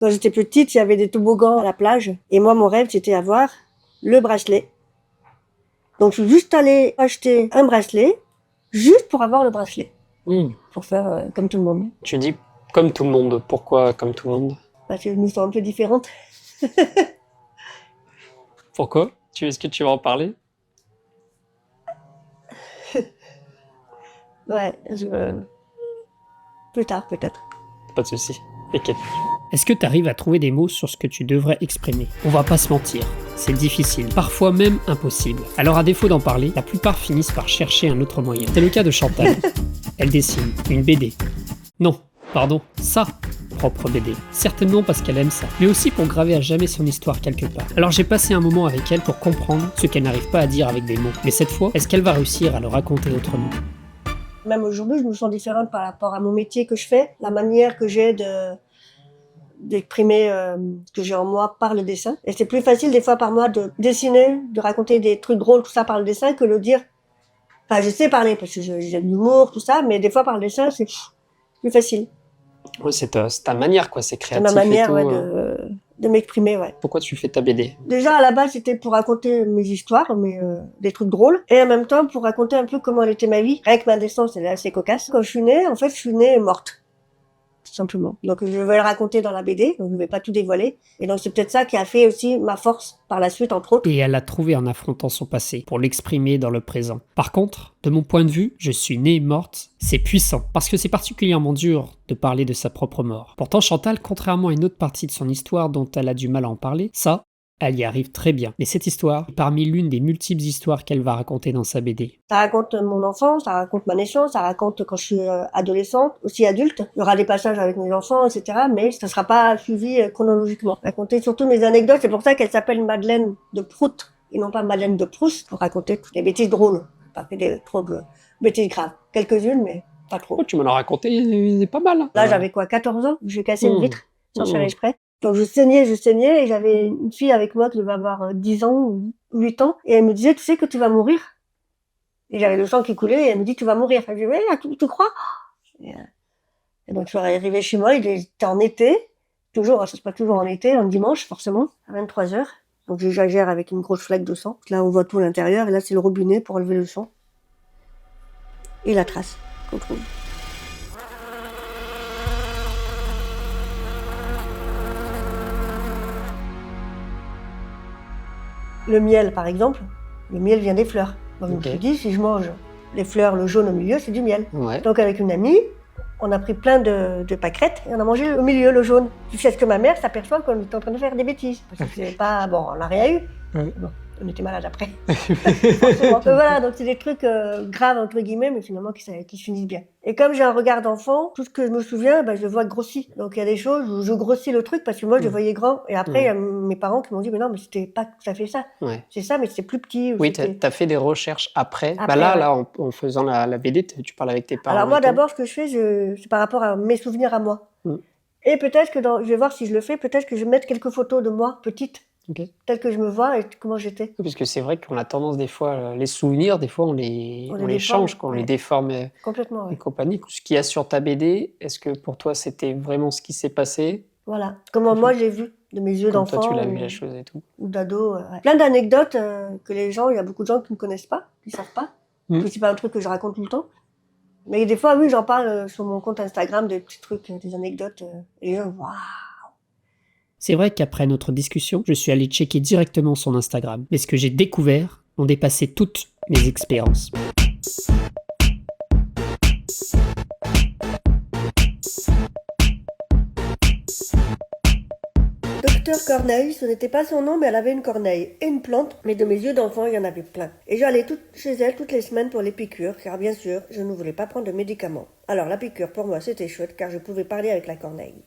Quand j'étais petite, il y avait des toboggans à la plage. Et moi, mon rêve, c'était avoir le bracelet. Donc, je suis juste allée acheter un bracelet, juste pour avoir le bracelet. Pour faire comme tout le monde. Tu dis comme tout le monde. Pourquoi comme tout le monde? Parce que nous sommes un peu différentes. Pourquoi? Est-ce que tu vas en parler? Ouais, plus tard, peut-être. Pas de souci. T'inquiète. Est-ce que tu arrives à trouver des mots sur ce que tu devrais exprimer? On va pas se mentir, c'est difficile, parfois même impossible. Alors à défaut d'en parler, la plupart finissent par chercher un autre moyen. C'est le cas de Chantal. Elle dessine une BD. Non, pardon, sa propre BD. Certainement parce qu'elle aime ça, mais aussi pour graver à jamais son histoire quelque part. Alors j'ai passé un moment avec elle pour comprendre ce qu'elle n'arrive pas à dire avec des mots. Mais cette fois, est-ce qu'elle va réussir à le raconter autrement? Même aujourd'hui, je me sens différente par rapport à mon métier que je fais, la manière que j'ai d'exprimer ce que j'ai en moi par le dessin. Et c'est plus facile des fois par moi de dessiner, de raconter des trucs drôles, tout ça par le dessin, que de dire... Enfin, je sais parler parce que j'ai de l'humour, tout ça, mais des fois par le dessin, c'est plus facile. Ouais, c'est ta manière, quoi. C'est C'est créatif ma manière et tout. de m'exprimer, ouais. Pourquoi tu fais ta BD? Déjà, à la base, c'était pour raconter mes histoires, des trucs drôles, et en même temps pour raconter un peu comment elle était ma vie. Rien que ma naissance, elle est assez cocasse. Quand je suis née, en fait, je suis née morte. Tout simplement. Donc je vais le raconter dans la BD, donc je vais pas tout dévoiler. Et donc c'est peut-être ça qui a fait aussi ma force par la suite, entre autres. Et elle l'a trouvé en affrontant son passé, pour l'exprimer dans le présent. Par contre, de mon point de vue, je suis née morte, c'est puissant, parce que c'est particulièrement dur de parler de sa propre mort. Pourtant Chantal, contrairement à une autre partie de son histoire dont elle a du mal à en parler, ça, elle y arrive très bien. Mais cette histoire est parmi l'une des multiples histoires qu'elle va raconter dans sa BD. Ça raconte mon enfance, ça raconte ma naissance, ça raconte quand je suis adolescente, aussi adulte. Il y aura des passages avec mes enfants, etc. Mais ça sera pas suivi chronologiquement. Raconter surtout mes anecdotes, c'est pour ça qu'elle s'appelle Madeleine de Prout et non pas Madeleine de Proust, pour raconter toutes les bêtises drôles. Pas que des trop de bêtises graves. Quelques-unes, mais pas trop. Oh, tu m'en as raconté, il est pas mal. Hein. Là, j'avais quoi, 14 ans? J'ai cassé une vitre sans faire Mmh. exprès. Donc je saignais, et j'avais une fille avec moi qui devait avoir 10 ans ou 8 ans. Et elle me disait, tu sais que tu vas mourir? Et j'avais le sang qui coulait, et elle me dit, tu vas mourir. Enfin, je dis, ouais, tu crois? Et donc je suis arrivée chez moi, il était en été, toujours, ça se passe toujours en été, un dimanche, forcément, à 23 heures. Donc j'exagère avec une grosse flaque de sang. Là, on voit tout l'intérieur, et là, c'est le robinet pour enlever le sang. Et la trace qu'on trouve. Le miel, par exemple, le miel vient des fleurs. Donc, je me suis dit, si je mange les fleurs, le jaune au milieu, c'est du miel. Ouais. Donc, avec une amie, on a pris plein de pâquerettes et on a mangé au milieu, le jaune. Jusqu'à ce que ma mère s'aperçoive qu'on était en train de faire des bêtises. Parce que c'est pas... Bon, on n'a rien eu. Ouais. Bon, on était malade après. Forcément. Voilà, donc c'est des trucs graves, entre guillemets, mais finalement qui se finissent bien. Et comme j'ai un regard d'enfant, tout ce que je me souviens, je le vois grossi. Donc il y a des choses où je grossis le truc parce que moi je le voyais grand. Et après, il y a mes parents qui m'ont dit, mais non, mais c'était pas tout à fait ça. Ouais. C'est ça, mais c'était plus petit. Oui, t'as fait des recherches après. Après, là, en faisant la BD, tu parles avec tes parents. Alors moi, d'abord, ce que je fais, c'est par rapport à mes souvenirs à moi. Et peut-être que je vais voir si je le fais, peut-être que je vais mettre quelques photos de moi, petite. Okay. Peut-être que je me vois et comment j'étais. Parce que c'est vrai qu'on a tendance des fois, les souvenirs, des fois on les change, on les déforme complètement, et compagnie. Ce qu'il y a sur ta BD, est-ce que pour toi c'était vraiment ce qui s'est passé? Voilà, comment moi j'ai vu de mes yeux d'enfant. Toi tu l'as vu la chose et tout. Ou d'ado. Plein d'anecdotes que il y a beaucoup de gens qui ne connaissent pas, qui ne savent pas. C'est pas un truc que je raconte tout le temps. Mais des fois, oui, j'en parle sur mon compte Instagram, des petits trucs, des anecdotes. Et waouh! C'est vrai qu'après notre discussion, je suis allé checker directement son Instagram. Mais ce que j'ai découvert ont dépassé toutes mes expériences. Docteur Corneille, ce n'était pas son nom, mais elle avait une corneille et une plante. Mais de mes yeux d'enfant, il y en avait plein. Et j'allais chez elle toutes les semaines pour les piqûres, car bien sûr, je ne voulais pas prendre de médicaments. Alors la piqûre, pour moi, c'était chouette, car je pouvais parler avec la corneille.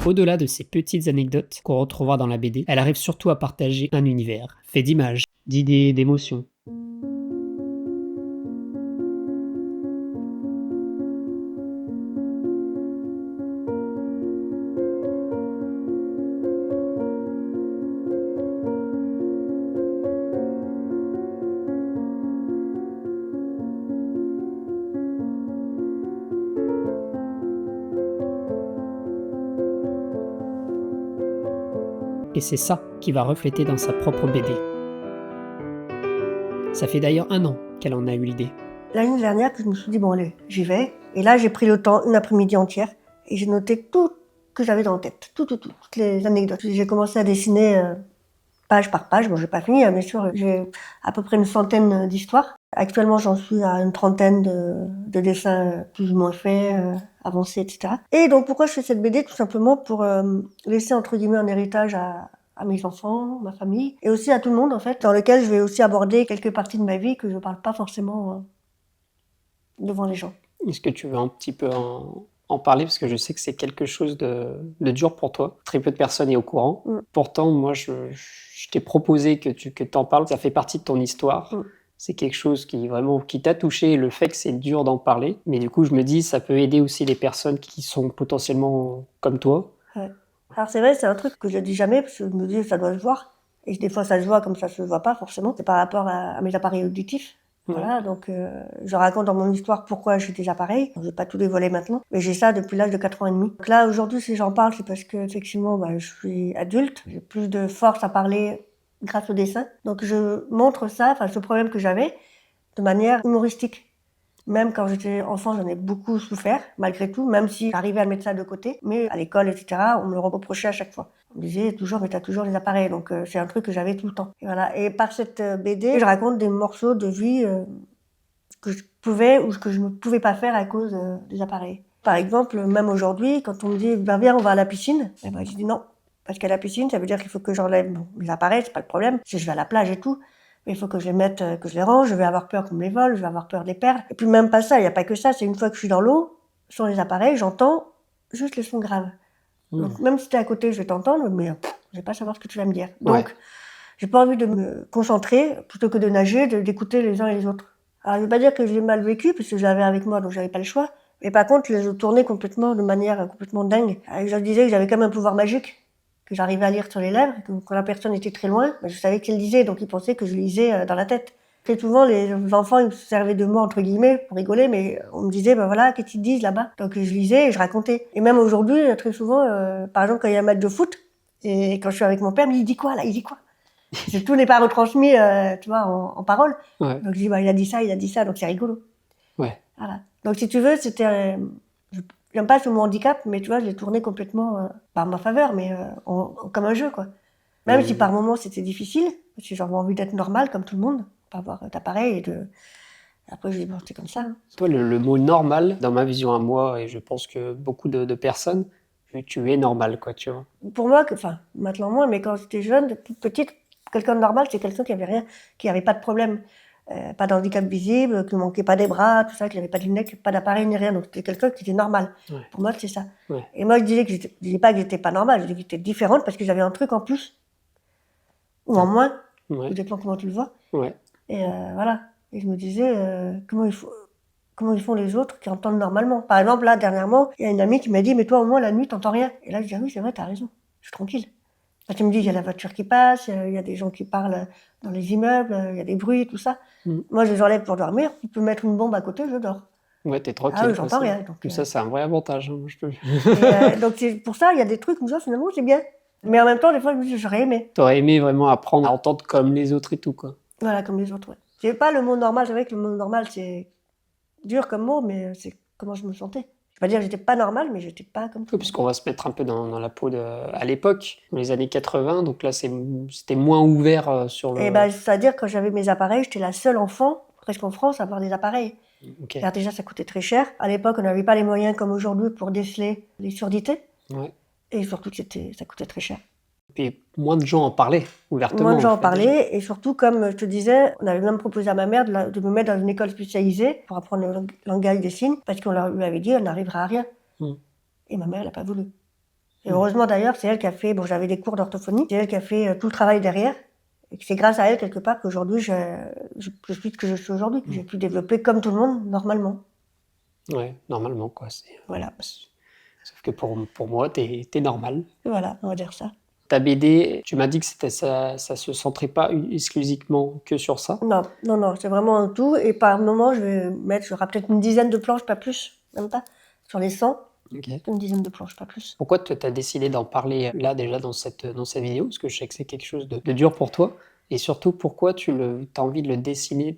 Au-delà de ces petites anecdotes qu'on retrouvera dans la BD, elle arrive surtout à partager un univers, fait d'images, d'idées, d'émotions. Et c'est ça qui va refléter dans sa propre BD. Ça fait d'ailleurs 1 an qu'elle en a eu l'idée. L'année dernière, je me suis dit, bon allez, j'y vais. Et là, j'ai pris le temps, une après-midi entière, et j'ai noté tout que j'avais dans la tête, toutes les anecdotes. J'ai commencé à dessiner page par page. Bon, j'ai pas fini, bien sûr, j'ai à peu près une centaine d'histoires. Actuellement, j'en suis à une trentaine de dessins plus ou moins faits, avancés, etc. Et donc, pourquoi je fais cette BD? Tout simplement pour laisser, entre guillemets, un héritage à mes enfants, ma famille, et aussi à tout le monde, en fait, dans lequel je vais aussi aborder quelques parties de ma vie que je parle pas forcément devant les gens. Est-ce que tu veux un petit peu en parler? Parce que je sais que c'est quelque chose de dur pour toi. Très peu de personnes sont au courant. Pourtant, moi, je t'ai proposé que tu en parles. Ça fait partie de ton histoire. C'est quelque chose qui t'a touché, et le fait que c'est dur d'en parler. Mais du coup, je me dis, ça peut aider aussi les personnes qui sont potentiellement comme toi. Ouais. Alors c'est vrai, c'est un truc que je dis jamais, parce que je me dis, ça doit se voir. Et des fois, ça se voit comme ça se voit pas, forcément. C'est par rapport à mes appareils auditifs. Voilà, donc je raconte dans mon histoire pourquoi j'ai des appareils. Je vais pas tout dévoiler maintenant, mais j'ai ça depuis l'âge de 4 ans et demi. Donc là, aujourd'hui, si j'en parle, c'est parce que effectivement, je suis adulte, j'ai plus de force à parler grâce au dessin. Donc je montre ça, enfin ce problème que j'avais, de manière humoristique. Même quand j'étais enfant, j'en ai beaucoup souffert, malgré tout, même si j'arrivais à mettre ça de côté. Mais à l'école, etc., on me le reprochait à chaque fois. On me disait toujours, mais t'as toujours les appareils. Donc c'est un truc que j'avais tout le temps. Et voilà. Et par cette BD, je raconte des morceaux de vie que je pouvais ou que je ne pouvais pas faire à cause des appareils. Par exemple, même aujourd'hui, quand on me dit, viens, on va à la piscine, je dis non. Parce qu'à la piscine, ça veut dire qu'il faut que j'enlève mes appareils, c'est pas le problème. Si je vais à la plage et tout, mais il faut que je les mette, que je les range, je vais avoir peur qu'on me les vole, je vais avoir peur de les perdre. Et puis même pas ça, il n'y a pas que ça, c'est une fois que je suis dans l'eau, sans les appareils, j'entends juste les sons graves. Donc même si t'es à côté, je vais t'entendre, mais je vais pas savoir ce que tu vas me dire. Donc, j'ai pas envie de me concentrer, plutôt que de nager, d'écouter les uns et les autres. Alors je vais pas dire que je l'ai mal vécu, parce que je l'avais avec moi, donc j'avais pas le choix. Mais par contre, je tournais complètement, de manière complètement dingue. Et je disais que j'avais quand même un pouvoir magique, que j'arrivais à lire sur les lèvres. Donc, quand la personne était très loin, je savais qu'elle lisait, donc ils pensaient que je lisais dans la tête. Très souvent, les enfants, ils se servaient de moi, entre guillemets, pour rigoler, mais on me disait, voilà, qu'est-ce qu'ils disent là-bas? Donc je lisais et je racontais. Et même aujourd'hui, très souvent, par exemple, quand il y a un match de foot, et quand je suis avec mon père, il dit quoi là? Il dit quoi? Tout n'est pas retransmis, tu vois, en parole. Ouais. Donc je dis, il a dit ça, donc c'est rigolo. Ouais. Voilà. Donc si tu veux, c'était... J'aime pas ce mot handicap, mais tu vois, je l'ai tourné complètement par ma faveur, mais comme un jeu, quoi. Même si par moments c'était difficile, parce que j'avais envie d'être normale comme tout le monde, pas avoir d'appareil et de... Après, je dis, bon, c'est comme ça. Hein. Toi, le mot normal, dans ma vision à moi, et je pense que beaucoup de personnes, tu es normal, quoi, tu vois. Pour moi, maintenant moins, mais quand j'étais jeune, toute petite, quelqu'un de normal, c'est quelqu'un qui avait rien, qui avait pas de problème. Pas d'handicap visible, qui ne manquait pas des bras, tout ça, qui n'avait pas de lunettes, pas d'appareil ni rien. Donc c'était quelqu'un qui était normal. Ouais. Pour moi, c'est ça. Ouais. Et moi, je disais pas que j'étais pas normale, je disais que j'étais différente parce que j'avais un truc en plus. Ou en moins. Ouais. Ça dépend comment tu le vois. Ouais. Et voilà. Et je me disais, comment ils font les autres qui entendent normalement. Par exemple, là, dernièrement, il y a une amie qui m'a dit, mais toi, au moins, la nuit, t'entends rien. Et là, je dis, oui, c'est vrai, t'as raison. Je suis tranquille. Tu me dis, il y a la voiture qui passe, il y a des gens qui parlent dans les immeubles, il y a des bruits, tout ça. Moi, je les enlève pour dormir. Tu peux mettre une bombe à côté, je dors. Ouais, t'es tranquille. Ah oui, j'entends rien. Donc, ça, c'est un vrai avantage. Hein, je peux... donc, c'est pour ça, il y a des trucs où finalement, c'est bien. Mais en même temps, des fois, je me dis, j'aurais aimé. T'aurais aimé vraiment apprendre à entendre comme les autres et tout, quoi. Voilà, comme les autres, ouais. C'est pas le mot normal. C'est vrai que le mot normal, c'est dur comme mot, mais c'est comment je me sentais. Je vais pas dire que j'étais pas normale, mais j'étais pas comme tout. Puisqu'on va se mettre un peu dans la peau à l'époque, dans les années 80, donc là c'était moins ouvert sur le... C'est-à-dire quand j'avais mes appareils, j'étais la seule enfant, presque en France, à avoir des appareils. Okay. Alors déjà, ça coûtait très cher. À l'époque, on n'avait pas les moyens comme aujourd'hui pour déceler les surdités. Ouais. Et surtout que ça coûtait très cher. Et moins de gens en parlaient ouvertement. Moins de gens en parlaient, et surtout, comme je te disais, on avait même proposé à ma mère de me mettre dans une école spécialisée pour apprendre le langage des signes, parce qu'on lui avait dit, on n'arrivera à rien. Et ma mère, elle n'a pas voulu. Et heureusement d'ailleurs, c'est elle qui a fait, j'avais des cours d'orthophonie, c'est elle qui a fait tout le travail derrière, et c'est grâce à elle, quelque part, qu'aujourd'hui, je suis ce que je suis aujourd'hui, que j'ai pu développer comme tout le monde, normalement. Ouais, normalement, quoi. Voilà. Sauf que pour moi, t'es normal. Voilà, on va dire ça. Ta BD, tu m'as dit que ça se centrait pas exclusivement que sur ça. Non, c'est vraiment un tout. Et par moment, je vais mettre, j'aurai peut-être une dizaine de planches, pas plus, même pas, sur les 100. Ok. Une dizaine de planches, pas plus. Pourquoi tu as décidé d'en parler là déjà dans cette vidéo? Parce que je sais que c'est quelque chose de dur pour toi. Et surtout, pourquoi tu as envie de le dessiner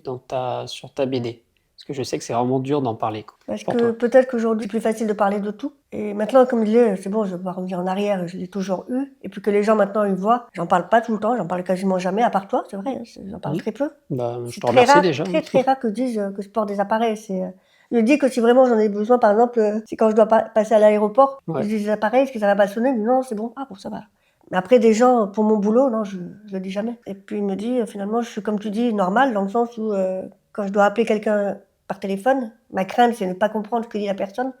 sur ta BD? Parce que je sais que c'est vraiment dur d'en parler, quoi, Parce pour que toi. peut-être qu'aujourd'hui, c'est plus facile de parler de tout. Et maintenant, comme je disais, c'est bon, je vais pas revenir en arrière, je l'ai toujours eu. Et puis que les gens maintenant, ils voient, j'en parle pas tout le temps, j'en parle quasiment jamais, à part toi, c'est vrai, hein, j'en parle très peu. Bah, je C'est te très remercie rare, déjà. très rare que je dise que je porte des appareils. Je dis que si vraiment j'en ai besoin, par exemple, c'est quand je dois passer à l'aéroport, Ouais. je dis des appareils, est-ce que ça va pas sonner? Je dis non, c'est bon, ah bon, ça va. Mais après, des gens, pour mon boulot, non, je le dis jamais. Et puis il me dit, finalement, je suis, comme tu dis, normal, dans le sens où quand je dois appeler quelqu'un par téléphone, ma crainte, c'est de ne pas comprendre ce que dit la personne.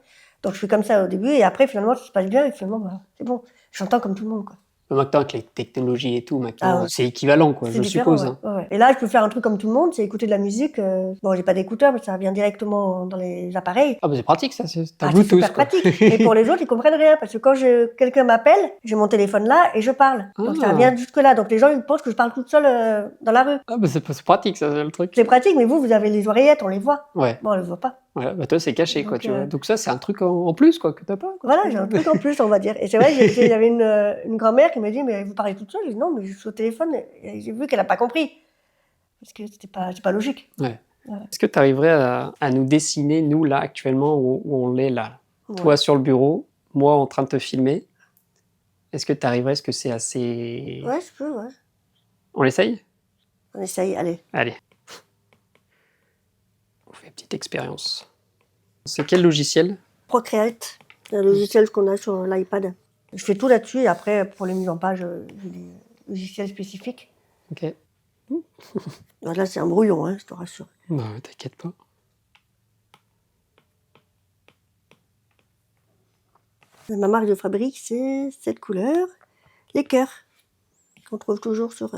Donc je suis comme ça au début, et après, finalement, ça se passe bien, et finalement, bah, c'est bon. J'entends comme tout le monde, quoi. Maintenant, avec les technologies et tout, maintenant, Ah ouais. c'est équivalent, quoi, C'est je différent, suppose. ouais. Hein. Ouais. Et là, je peux faire un truc comme tout le monde, c'est écouter de la musique. Bon, j'ai pas d'écouteurs, mais ça vient directement dans les appareils. Ah, bah c'est pratique, ça, c'est Ah, c'est Bluetooth, super quoi. pratique. Et pour les autres, ils comprennent rien, parce que quand quelqu'un m'appelle, j'ai mon téléphone là et je parle. Donc ça Ah. vient jusque là. Donc les gens, ils pensent que je parle toute seule dans la rue. Ah, bah c'est pratique, ça, c'est le truc. C'est pratique, mais vous avez les oreillettes, on les voit. Ouais. Moi, on les voit pas. Ouais, bah toi, c'est caché, quoi, Donc, tu vois. Donc ça, c'est un truc en plus, quoi, que t'as pas. Quoi. Voilà, j'ai un truc en plus, on va dire. Et c'est vrai, il y avait une grand-mère qui m'a dit, mais vous parlez toute seule? J'ai dit, non, mais je suis au téléphone. Et j'ai vu qu'elle a pas compris. Parce que c'est pas logique. Ouais. Voilà. Est-ce que tu arriverais à nous dessiner, nous, là, actuellement, où on est là? Ouais. Toi sur le bureau, moi en train de te filmer. Est-ce que tu arriverais? Est-ce que c'est assez... Ouais, je peux, ouais. On l'essaye? On essaye, allez. Allez. On fait une petite expérience. C'est quel logiciel? Procreate, c'est un logiciel qu'on a sur l'iPad. Je fais tout là-dessus et après, pour les mises en page, j'ai des logiciels spécifiques. Ok. Donc là, c'est un brouillon, hein, je te rassure. Bah, t'inquiète pas. Ma marque de fabrique, c'est cette couleur, les cœurs, qu'on trouve toujours sur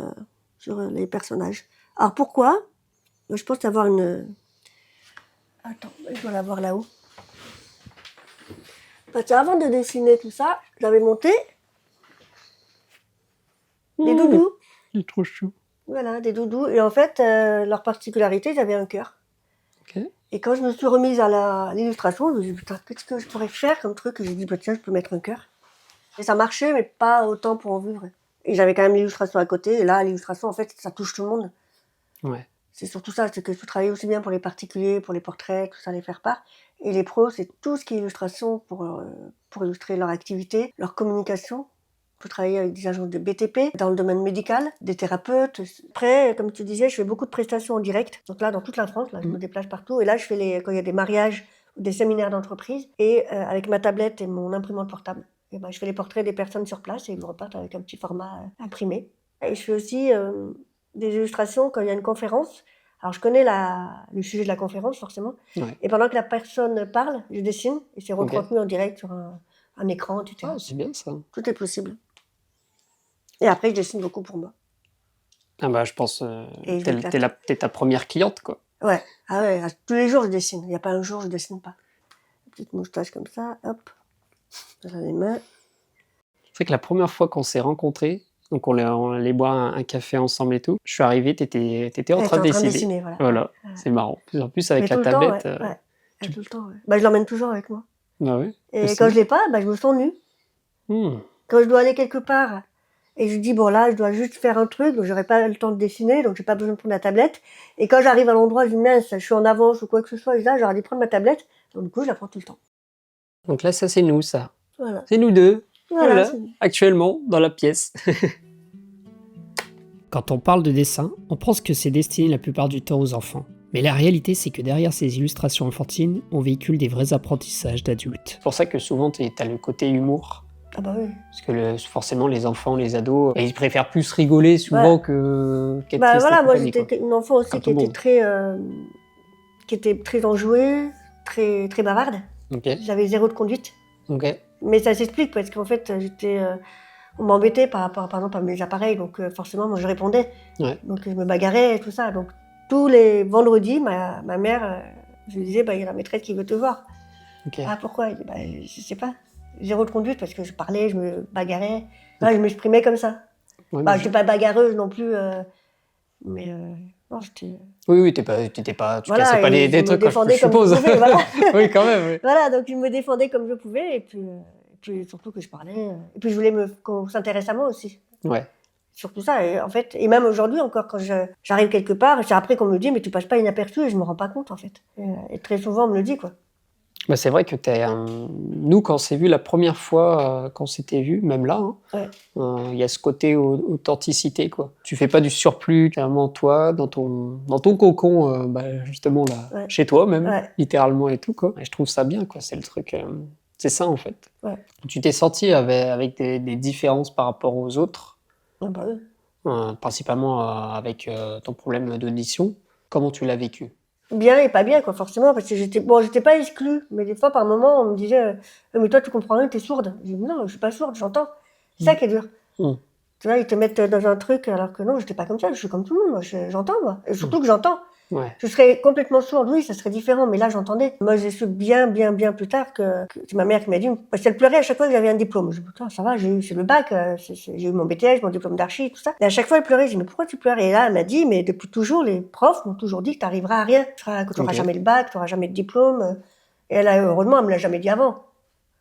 les personnages. Alors pourquoi? Je pense avoir une... Attends, je dois l'avoir là-haut. Parce qu'avant de dessiner tout ça, j'avais monté des doudous. Il est trop chou. Voilà, des doudous. Et en fait, leur particularité, j'avais un cœur. Ok. Et quand je me suis remise à l'illustration, je me suis dit, putain, qu'est-ce que je pourrais faire comme truc? Et j'ai dit, bah, tiens, je peux mettre un cœur. Et ça marchait, mais pas autant pour en vivre. Et j'avais quand même l'illustration à côté. Et là, l'illustration, en fait, ça touche tout le monde. Ouais. C'est surtout ça, c'est que je peux travailler aussi bien pour les particuliers, pour les portraits, tout ça, les faire part. Et les pros, c'est tout ce qui est illustration pour illustrer leur activité, leur communication. Je peux travailler avec des agents de BTP, dans le domaine médical, des thérapeutes. Après, comme tu disais, je fais beaucoup de prestations en direct. Donc là, dans toute la France, là, je me déplace partout. Et là, je fais quand il y a des mariages ou des séminaires d'entreprise. Et avec ma tablette et mon imprimante portable, et ben, je fais les portraits des personnes sur place et ils me repartent avec un petit format imprimé. Et je fais aussi des illustrations quand il y a une conférence. Alors, je connais le sujet de la conférence, forcément. Ouais. Et pendant que la personne parle, je dessine. Et c'est retransmis en direct sur un écran, etc. Ah, c'est bien ça. Tout est possible. Et après, je dessine beaucoup pour moi. Ah bah, je pense t'es ta première cliente, quoi. Ouais. Ah ouais, tous les jours, je dessine. Il n'y a pas un jour, je dessine pas. Une petite moustache comme ça, hop. Dans les mains. C'est vrai que la première fois qu'on s'est rencontrés, donc on allait boire un café ensemble et tout, je suis arrivé, t'étais en train de dessiner. Voilà, c'est marrant. En plus, avec mais la tablette... Temps, ouais. Tout le temps, ouais. Bah, je l'emmène toujours avec moi. Bah ouais. Et quand je l'ai pas, bah, je me sens nue. Quand je dois aller quelque part, et je dis, bon là, je dois juste faire un truc, donc j'aurai pas le temps de dessiner, donc j'ai pas besoin de prendre la tablette. Et quand j'arrive à l'endroit, je dis, mince, je suis en avance ou quoi que ce soit, et là, j'aurais dû prendre ma tablette. Donc du coup, je la prends tout le temps. Donc là, ça, c'est nous, ça. Voilà. C'est nous deux. Voilà. Actuellement, dans la pièce. Quand on parle de dessin, on pense que c'est destiné la plupart du temps aux enfants. Mais la réalité, c'est que derrière ces illustrations enfantines, on véhicule des vrais apprentissages d'adultes. C'est pour ça que souvent, t'as le côté humour. Ah bah oui. Parce que forcément, les enfants, les ados, ils préfèrent plus rigoler souvent qu'être bah triste. Voilà, moi j'étais une enfant aussi qui était très enjouée, très, très bavarde. Okay. J'avais 0 de conduite. Okay. Mais ça s'explique parce qu'en fait, on m'embêtait par rapport, par exemple, à mes appareils, donc forcément, moi je répondais. Ouais. Donc je me bagarrais et tout ça. Donc tous les vendredis, ma mère, je lui disais, il y a la maîtresse qui veut te voir. Okay. Ah pourquoi? Je sais pas. 0 de conduite parce que je parlais, je me bagarrais. Ouais, je m'exprimais comme ça. Ouais, je suis pas bagarreuse non plus, mais Non, j'étais... Oui, tu cassais pas des trucs, quoi, je suppose. Pouvais, voilà. Oui, quand même. Oui. Voilà, donc je me défendais comme je pouvais, et puis surtout que je parlais. Et puis je voulais qu'on s'intéresse à moi aussi. Ouais. Surtout ça, et en fait, et même aujourd'hui encore, quand j'arrive quelque part, c'est après qu'on me dit, mais tu passes pas inaperçu, et je me rends pas compte, en fait. Et très souvent, on me le dit, quoi. Bah, c'est vrai que nous, quand on s'est vu la première fois, quand on s'était vu, même là, il y a ce côté authenticité, quoi. Tu fais pas du surplus, clairement, toi, dans ton cocon, justement, là, chez toi, même, littéralement et tout, quoi. Et je trouve ça bien, quoi. C'est le truc, c'est ça, en fait. Ouais. Tu t'es senti avec des différences par rapport aux autres, Ah bah oui. principalement avec ton problème d'audition. Comment tu l'as vécu? Bien et pas bien, quoi, forcément, parce que j'étais pas exclue, mais des fois, par moment, on me disait, mais toi, tu comprends rien, t'es sourde. Je dis, non, je suis pas sourde, j'entends. C'est ça qui est dur. Tu vois, ils te mettent dans un truc, alors que non, j'étais pas comme ça, je suis comme tout le monde, moi, j'entends, moi. Et surtout que j'entends. Ouais. Je serais complètement sourde, oui, ça serait différent, mais là, j'entendais. Moi, j'ai su bien plus tard que c'est ma mère qui m'a dit, parce qu'elle pleurait à chaque fois que j'avais un diplôme. Je dis, putain, ça va, c'est le bac, j'ai eu mon BTS, mon diplôme d'archi, tout ça. Et à chaque fois, elle pleurait, je dis, mais pourquoi tu pleures? Et là, elle m'a dit, mais depuis toujours, les profs m'ont toujours dit que t'arriveras à rien, que t'auras jamais le bac, t'auras jamais de diplôme. Et elle a, heureusement, elle me l'a jamais dit avant.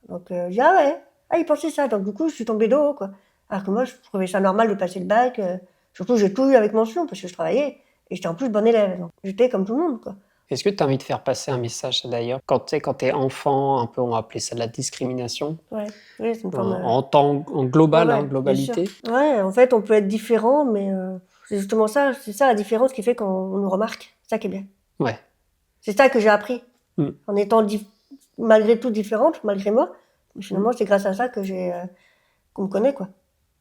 Donc, je dis, ah ouais, il pensait ça. Donc, du coup, je suis tombée de haut, quoi. Alors que moi, je trouvais ça normal de passer le bac. Surtout, j'ai tout eu avec mention, parce que je travaillais. Et j'étais en plus bonne élève. Donc j'étais comme tout le monde, quoi. Est-ce que tu as envie de faire passer un message, d'ailleurs, quand t'es enfant, un peu, on va appeler ça de la discrimination? Ouais, c'est une forme... En global, globalité. Ouais, en fait, on peut être différent, mais c'est justement ça, c'est ça la différence qui fait qu'on nous remarque. C'est ça qui est bien. Ouais. C'est ça que j'ai appris. En étant malgré tout différente, malgré moi, finalement, c'est grâce à ça que qu'on me connaît, quoi.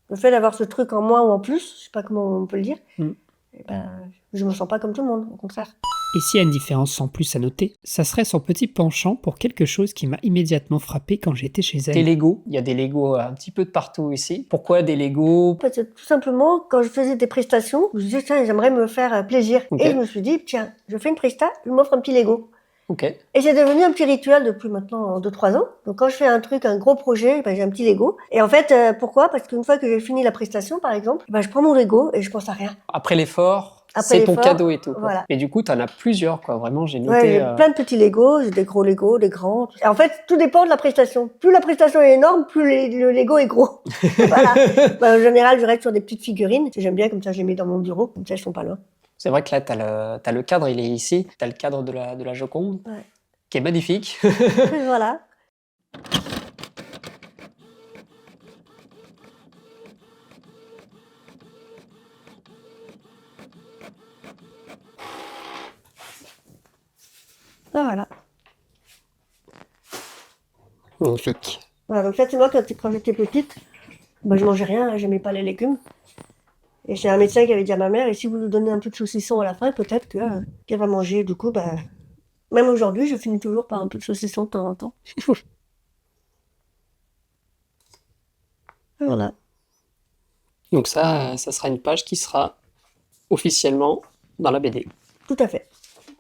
Le fait d'avoir ce truc en moins ou en plus, je sais pas comment on peut le dire, eh ben, je me sens pas comme tout le monde, au contraire. Et s'il y a une différence sans plus à noter, ça serait son petit penchant pour quelque chose qui m'a immédiatement frappé quand j'étais chez elle. Des Legos. Il y a des Legos un petit peu de partout ici. Pourquoi des Legos? Parce que tout simplement, quand je faisais des prestations, je me disais, tiens, j'aimerais me faire plaisir. Et je me suis dit, tiens, je fais une presta, je m'offre un petit Lego. Okay. Et c'est devenu un petit rituel depuis maintenant 2-3 ans. Donc quand je fais un gros projet, j'ai un petit Lego. Et en fait, pourquoi? Parce qu'une fois que j'ai fini la prestation, par exemple, je prends mon Lego et je pense à rien. Après l'effort, c'est ton cadeau et tout. Voilà. Et du coup, t'en as plusieurs, quoi. Vraiment, j'ai noté... Ouais, j'ai plein de petits Legos, j'ai des gros Legos, des grands. Et en fait, tout dépend de la prestation. Plus la prestation est énorme, plus le Lego est gros. Voilà. En général, je reste sur des petites figurines. J'aime bien, comme ça, je les mets dans mon bureau. Comme ça, elles sont pas loin. C'est vrai que là, t'as le cadre, il est ici. T'as le cadre de la Joconde, qui est magnifique. Voilà. Voilà. Magnifique. Voilà, donc ça, c'est moi, quand j'étais petite, je mangeais rien, j'aimais pas les légumes. Et c'est un médecin qui avait dit à ma mère, et si vous lui donnez un peu de saucisson à la fin, peut-être qu'elle va manger. Du coup, même aujourd'hui, je finis toujours par un peu de saucisson de temps en temps. Voilà. Donc ça sera une page qui sera officiellement dans la BD. Tout à fait.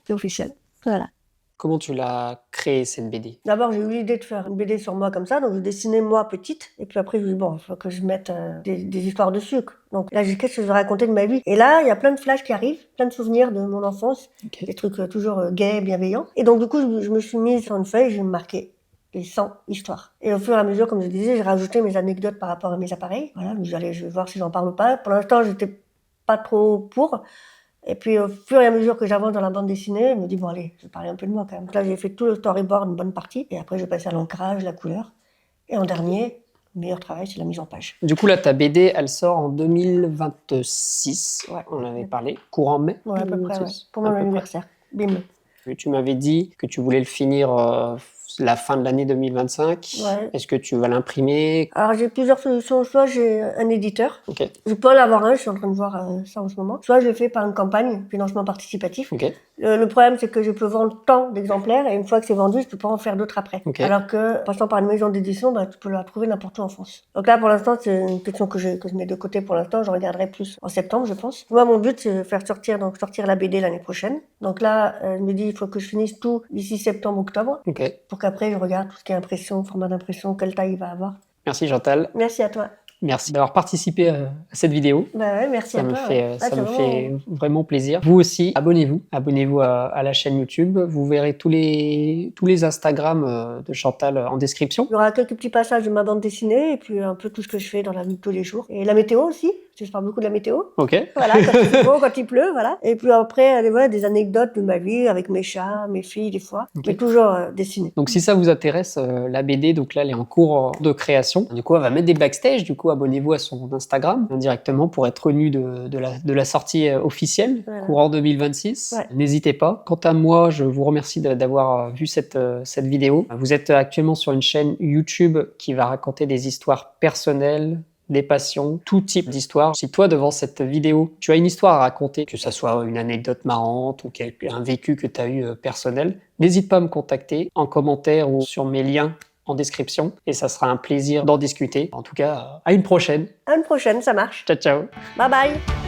C'est officiel. Voilà. Comment tu l'as créée, cette BD? D'abord, j'ai eu l'idée de faire une BD sur moi comme ça, donc je dessinais moi petite, et puis après, je me dis, bon, il faut que je mette des histoires dessus. Donc là, qu'est-ce que je vais raconter de ma vie? Et là, il y a plein de flashs qui arrivent, plein de souvenirs de mon enfance, des trucs toujours gays, bienveillants. Et donc, du coup, je me suis mise sur une feuille, j'ai marqué les 100 histoires. Et au fur et à mesure, comme je disais, j'ai rajouté mes anecdotes par rapport à mes appareils. Voilà, je vais voir si j'en parle ou pas. Pour l'instant, j'étais pas trop pour. Et puis, au fur et à mesure que j'avance dans la bande dessinée, je me dis, bon, allez, je vais parler un peu de moi quand même. Donc là, j'ai fait tout le storyboard, une bonne partie. Et après, je vais passer à l'ancrage, la couleur. Et en dernier, le meilleur travail, c'est la mise en page. Du coup, là, ta BD, elle sort en 2026. Ouais. On en avait parlé. Courant mai. Ouais, à peu près, ouais. Pour mon anniversaire. Bim. Tu m'avais dit que tu voulais le finir la fin de l'année 2025. Ouais. Est-ce que tu vas l'imprimer? Alors, j'ai plusieurs solutions. Soit j'ai un éditeur. Okay. Je peux en avoir un, je suis en train de voir ça en ce moment. Soit je le fais par une campagne, financement participatif. Okay. Le problème, c'est que je peux vendre tant d'exemplaires et une fois que c'est vendu, je peux pas en faire d'autres après. Okay. Alors que, passant par une maison d'édition, tu peux la trouver n'importe où en France. Donc là, pour l'instant, c'est une question que je mets de côté pour l'instant. Je regarderai plus en septembre, je pense. Moi, mon but, c'est de faire sortir la BD l'année prochaine. Donc là, je me dis, il faut que je finisse tout d'ici septembre-octobre. Pour qu'après, je regarde tout ce qui est impression, format d'impression, quelle taille il va avoir. Merci Chantal. Merci à toi. Merci d'avoir participé à cette vidéo. Bah ouais, merci Ça à me toi. fait, ouais. ça me c'est fait vraiment plaisir. Vous aussi, abonnez-vous à la chaîne YouTube. Vous verrez tous les Instagram de Chantal en description. Il y aura quelques petits passages de ma bande dessinée et puis un peu tout ce que je fais dans la vie de tous les jours. Et la météo aussi, parce que je parle beaucoup de la météo. Ok. Voilà, quand il fait beau, quand il pleut, voilà. Et puis après, voilà, des anecdotes de ma vie avec mes chats, mes filles, des fois. Ok. Mais toujours dessinées. Donc si ça vous intéresse, la BD, donc là elle est en cours de création. Du coup, elle va mettre des backstage. Du coup, abonnez-vous à son Instagram directement pour être tenu de la sortie officielle, Voilà. courant 2026. Ouais. N'hésitez pas. Quant à moi, je vous remercie d'avoir vu cette vidéo. Vous êtes actuellement sur une chaîne YouTube qui va raconter des histoires personnelles, des passions, tout type d'histoire. Si toi, devant cette vidéo, tu as une histoire à raconter, que ça soit une anecdote marrante ou un vécu que tu as eu personnel, n'hésite pas à me contacter en commentaire ou sur mes liens en description et ça sera un plaisir d'en discuter. En tout cas, à une prochaine. À une prochaine, ça marche. Ciao, ciao. Bye bye.